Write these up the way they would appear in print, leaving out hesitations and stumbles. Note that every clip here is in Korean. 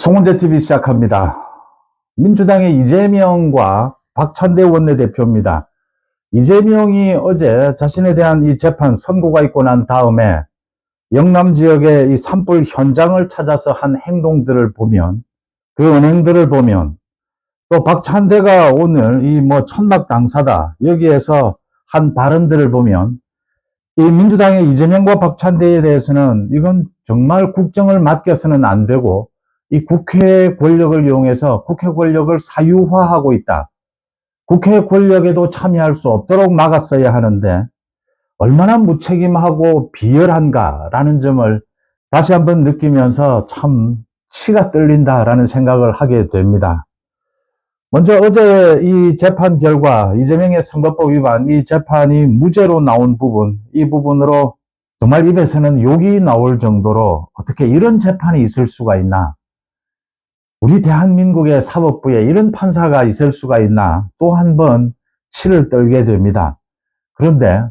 송은재 TV 시작합니다. 민주당의 이재명과 박찬대 원내대표입니다. 이재명이 어제 자신에 대한 이 재판 선고가 있고 난 다음에 영남 지역의 이 산불 현장을 찾아서 한 행동들을 보면, 그 은행들을 보면, 또 박찬대가 오늘 이 천막 당사다 여기에서 한 발언들을 보면, 이 민주당의 이재명과 박찬대에 대해서는 이건 정말 국정을 맡겨서는 안 되고 이 국회 권력을 이용해서 국회 권력을 사유화하고 있다. 국회 권력에도 참여할 수 없도록 막았어야 하는데 얼마나 무책임하고 비열한가라는 점을 다시 한번 느끼면서 참 치가 떨린다라는 생각을 하게 됩니다. 먼저 어제 이 재판 결과, 이재명의 선거법 위반, 이 재판이 무죄로 나온 부분, 이 부분으로 정말 입에서는 욕이 나올 정도로 어떻게 이런 재판이 있을 수가 있나? 우리 대한민국의 사법부에 이런 판사가 있을 수가 있나? 또 한 번 치를 떨게 됩니다. 그런데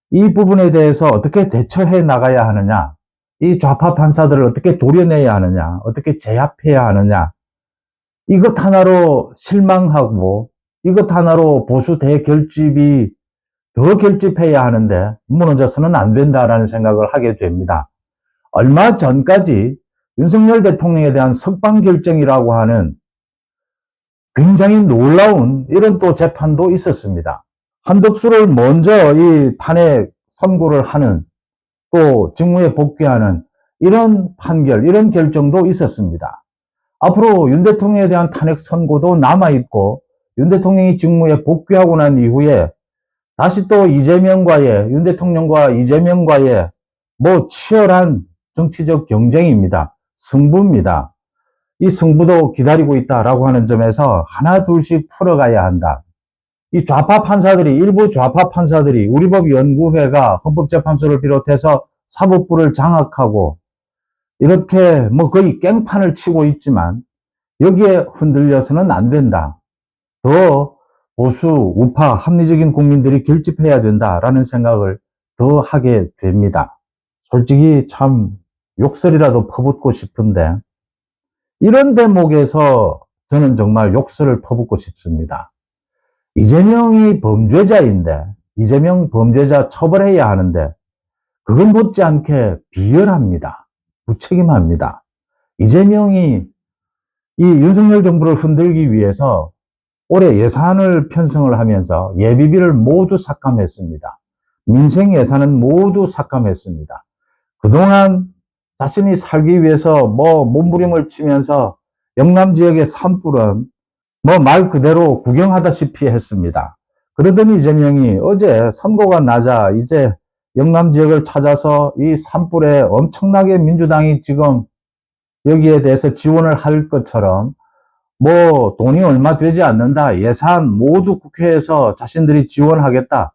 이 부분에 대해서 어떻게 대처해 나가야 하느냐? 이 좌파 판사들을 어떻게 도려내야 하느냐? 어떻게 제압해야 하느냐? 이것 하나로 실망하고 이것 하나로 보수 대결집이 더 결집해야 하는데 무너져서는 안 된다라는 생각을 하게 됩니다. 얼마 전까지 윤석열 대통령에 대한 석방 결정이라고 하는 굉장히 놀라운 이런 또 재판도 있었습니다. 한덕수를 먼저 이 탄핵 선고를 하는, 또 직무에 복귀하는 이런 판결, 이런 결정도 있었습니다. 앞으로 윤 대통령에 대한 탄핵 선고도 남아있고, 윤 대통령이 직무에 복귀하고 난 이후에 다시 또 윤 대통령과 이재명과의 치열한 정치적 경쟁입니다. 승부입니다. 이 승부도 기다리고 있다라고 하는 점에서 하나 둘씩 풀어가야 한다. 이 좌파 판사들이, 일부 좌파 판사들이 우리법연구회가 헌법재판소를 비롯해서 사법부를 장악하고 이렇게 거의 깽판을 치고 있지만 여기에 흔들려서는 안 된다. 더 보수, 우파, 합리적인 국민들이 결집해야 된다라는 생각을 더 하게 됩니다. 솔직히 참 욕설이라도 퍼붓고 싶은데 이런 대목에서 저는 정말 욕설을 퍼붓고 싶습니다. 이재명이 범죄자인데, 이재명 범죄자 처벌해야 하는데 그건 못지않게 비열합니다. 무책임합니다. 이재명이 이 윤석열 정부를 흔들기 위해서 올해 예산을 편성을 하면서 예비비를 모두 삭감했습니다. 민생 예산은 모두 삭감했습니다. 그동안 자신이 살기 위해서 몸부림을 치면서 영남 지역의 산불은 말 그대로 구경하다시피 했습니다. 그러더니 이재명이 어제 선고가 나자 이제 영남 지역을 찾아서 이 산불에 엄청나게 민주당이 지금 여기에 대해서 지원을 할 것처럼 돈이 얼마 되지 않는다. 예산 모두 국회에서 자신들이 지원하겠다.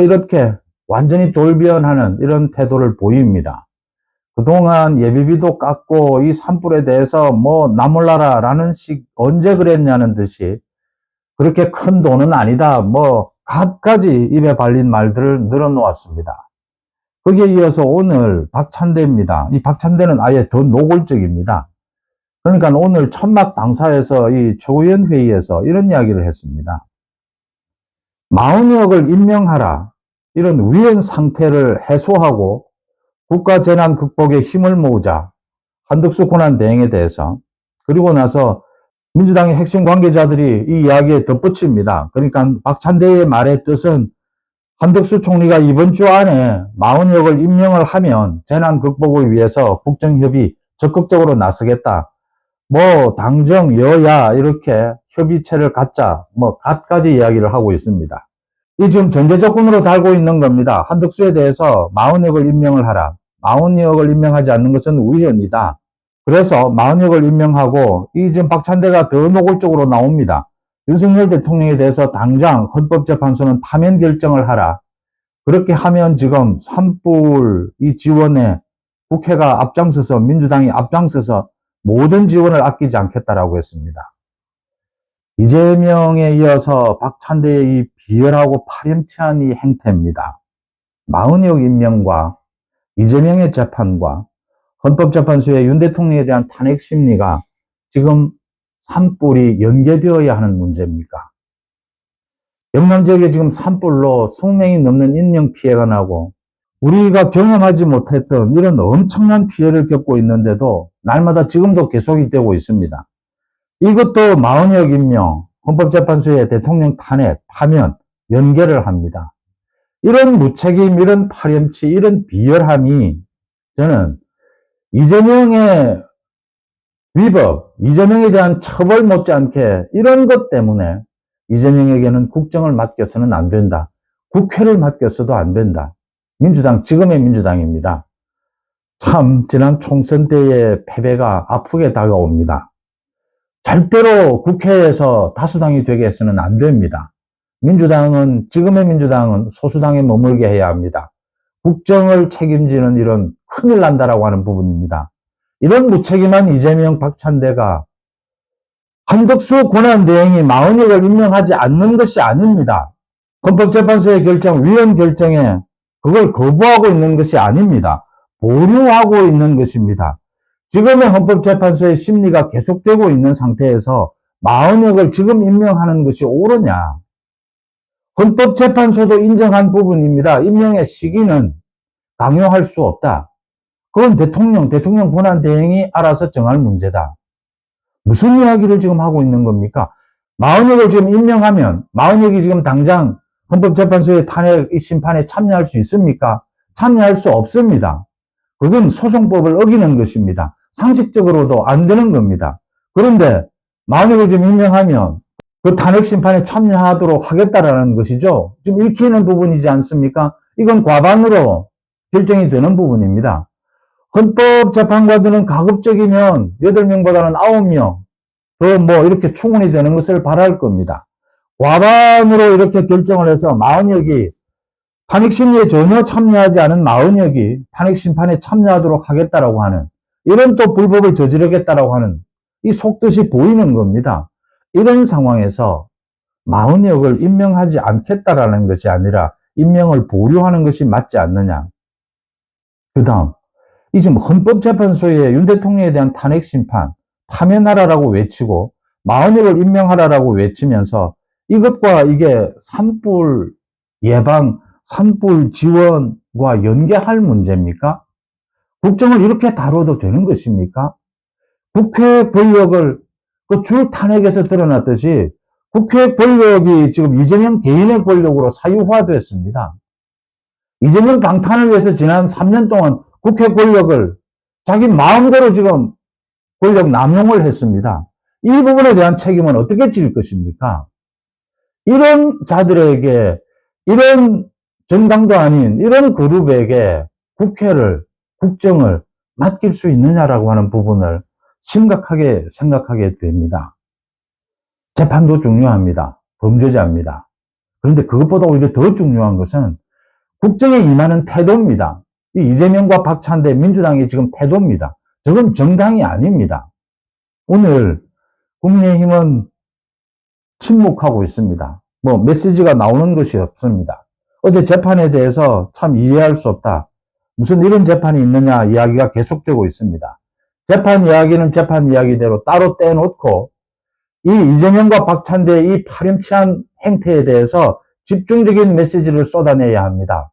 이렇게 완전히 돌변하는 이런 태도를 보입니다. 그동안 예비비도 깎고 이 산불에 대해서 나 몰라라 라는 언제 그랬냐는 듯이 그렇게 큰 돈은 아니다. 갖가지 입에 발린 말들을 늘어놓았습니다. 거기에 이어서 오늘 박찬대입니다. 이 박찬대는 아예 더 노골적입니다. 그러니까 오늘 천막 당사에서 이 최고위원 회의에서 이런 이야기를 했습니다. 40억을 임명하라. 이런 위헌 상태를 해소하고 국가 재난 극복에 힘을 모으자. 한덕수 고난 대행에 대해서. 그리고 나서 민주당의 핵심 관계자들이 이 이야기에 덧붙입니다. 그러니까 박찬대의 말의 뜻은 한덕수 총리가 이번 주 안에 40억을 임명을 하면 재난 극복을 위해서 국정협의 적극적으로 나서겠다. 당정, 여야 이렇게 협의체를 갖자. 갖가지 이야기를 하고 있습니다. 이 지금 전제 조건으로 달고 있는 겁니다. 한덕수에 대해서 40억을 임명을 하라. 40억을 임명하지 않는 것은 위헌이다. 그래서 40억을 임명하고 이 지금 박찬대가 더 노골적으로 나옵니다. 윤석열 대통령에 대해서 당장 헌법재판소는 파면 결정을 하라. 그렇게 하면 지금 산불 이 지원에 국회가 앞장서서, 민주당이 앞장서서 모든 지원을 아끼지 않겠다라고 했습니다. 이재명에 이어서 박찬대의 이 비열하고 파렴치한 이 행태입니다. 40억 임명과 이재명의 재판과 헌법재판소의 윤 대통령에 대한 탄핵 심리가 지금 산불이 연계되어야 하는 문제입니까? 영남 지역에 지금 산불로 20명이 넘는 인명 피해가 나고 우리가 경험하지 못했던 이런 엄청난 피해를 겪고 있는데도 날마다 지금도 계속이 되고 있습니다. 이것도 마흔여억 임명, 헌법재판소의 대통령 탄핵, 파면, 연계를 합니다. 이런 무책임, 이런 파렴치, 이런 비열함이 저는 이재명의 위법, 이재명에 대한 처벌 못지않게 이런 것 때문에 이재명에게는 국정을 맡겨서는 안 된다. 국회를 맡겨서도 안 된다. 민주당, 지금의 민주당입니다. 참 지난 총선 때의 패배가 아프게 다가옵니다. 절대로 국회에서 다수당이 되게 해서는 안 됩니다. 지금의 민주당은 소수당에 머물게 해야 합니다. 국정을 책임지는 이런 큰일 난다라고 하는 부분입니다. 이런 무책임한 이재명, 박찬대가 한덕수 권한대행이 40억을 임명하지 않는 것이 아닙니다. 헌법재판소의 결정, 위원 결정에 그걸 거부하고 있는 것이 아닙니다. 보류하고 있는 것입니다. 지금의 헌법재판소의 심리가 계속되고 있는 상태에서 40억을 지금 임명하는 것이 옳으냐? 헌법재판소도 인정한 부분입니다. 임명의 시기는 강요할 수 없다. 그건 대통령 권한대행이 알아서 정할 문제다. 무슨 이야기를 지금 하고 있는 겁니까? 40억을 지금 임명하면 40억이 지금 당장 헌법재판소의 탄핵 심판에 참여할 수 있습니까? 참여할 수 없습니다. 그건 소송법을 어기는 것입니다. 상식적으로도 안 되는 겁니다. 그런데 40억을 지금 임명하면 그 탄핵 심판에 참여하도록 하겠다라는 것이죠. 지금 읽히는 부분이지 않습니까? 이건 과반으로 결정이 되는 부분입니다. 헌법재판관들은 가급적이면 8명보다는 9명 더 뭐 이렇게 충원이 되는 것을 바랄 겁니다. 과반으로 이렇게 결정을 해서 40억이 탄핵심리에 전혀 참여하지 않은 40억이 탄핵심판에 참여하도록 하겠다라고 하는 이런 또 불법을 저지르겠다라고 하는 이 속뜻이 보이는 겁니다. 이런 상황에서 40억을 임명하지 않겠다라는 것이 아니라 임명을 보류하는 것이 맞지 않느냐. 그 다음 이 지금 헌법재판소에 윤 대통령에 대한 탄핵심판 파면하라라고 외치고 40억을 임명하라라고 외치면서 이것과 이게 산불 예방, 산불 지원과 연계할 문제입니까? 국정을 이렇게 다뤄도 되는 것입니까? 국회 권력을 그 줄 탄핵에서 드러났듯이 국회 권력이 지금 이재명 개인의 권력으로 사유화됐습니다. 이재명 방탄을 위해서 지난 3년 동안 국회 권력을 자기 마음대로 지금 권력 남용을 했습니다. 이 부분에 대한 책임은 어떻게 질 것입니까? 이런 자들에게, 이런 정당도 아닌 이런 그룹에게 국회를, 국정을 맡길 수 있느냐라고 하는 부분을 심각하게 생각하게 됩니다. 재판도 중요합니다. 범죄자입니다. 그런데 그것보다 오히려 더 중요한 것은 국정에 임하는 태도입니다. 이재명과 박찬대 민주당의 지금 태도입니다. 저건 정당이 아닙니다. 오늘 국민의힘은 침묵하고 있습니다. 뭐 메시지가 나오는 것이 없습니다. 어제 재판에 대해서 참 이해할 수 없다. 무슨 이런 재판이 있느냐 이야기가 계속되고 있습니다. 재판 이야기는 재판 이야기대로 따로 떼놓고 이 이재명과 박찬대의 이 파렴치한 행태에 대해서 집중적인 메시지를 쏟아내야 합니다.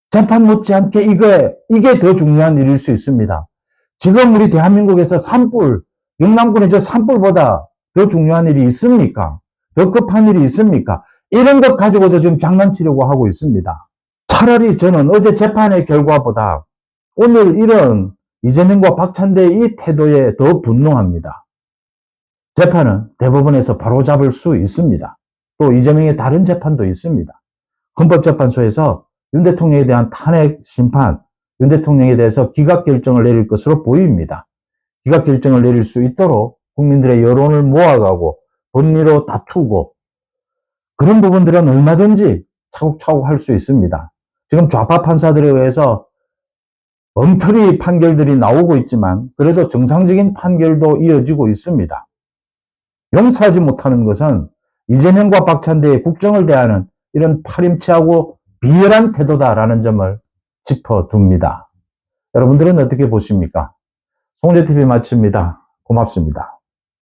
재판 못지않게 이게 더 중요한 일일 수 있습니다. 지금 우리 대한민국에서 영남권의 저 산불보다 더 중요한 일이 있습니까? 더 급한 일이 있습니까? 이런 것 가지고도 지금 장난치려고 하고 있습니다. 차라리 저는 어제 재판의 결과보다 오늘 이런 이재명과 박찬대의 이 태도에 더 분노합니다. 재판은 대법원에서 바로잡을 수 있습니다. 또 이재명의 다른 재판도 있습니다. 헌법재판소에서 윤 대통령에 대한 탄핵 심판, 윤 대통령에 대해서 기각 결정을 내릴 것으로 보입니다. 기각 결정을 내릴 수 있도록 국민들의 여론을 모아가고 본리로 다투고 그런 부분들은 얼마든지 차곡차곡 할 수 있습니다. 지금 좌파 판사들에 의해서 엉터리 판결들이 나오고 있지만 그래도 정상적인 판결도 이어지고 있습니다. 용서하지 못하는 것은 이재명과 박찬대의 국정을 대하는 이런 파렴치하고 비열한 태도다라는 점을 짚어둡니다. 여러분들은 어떻게 보십니까? 송재TV 마칩니다. 고맙습니다.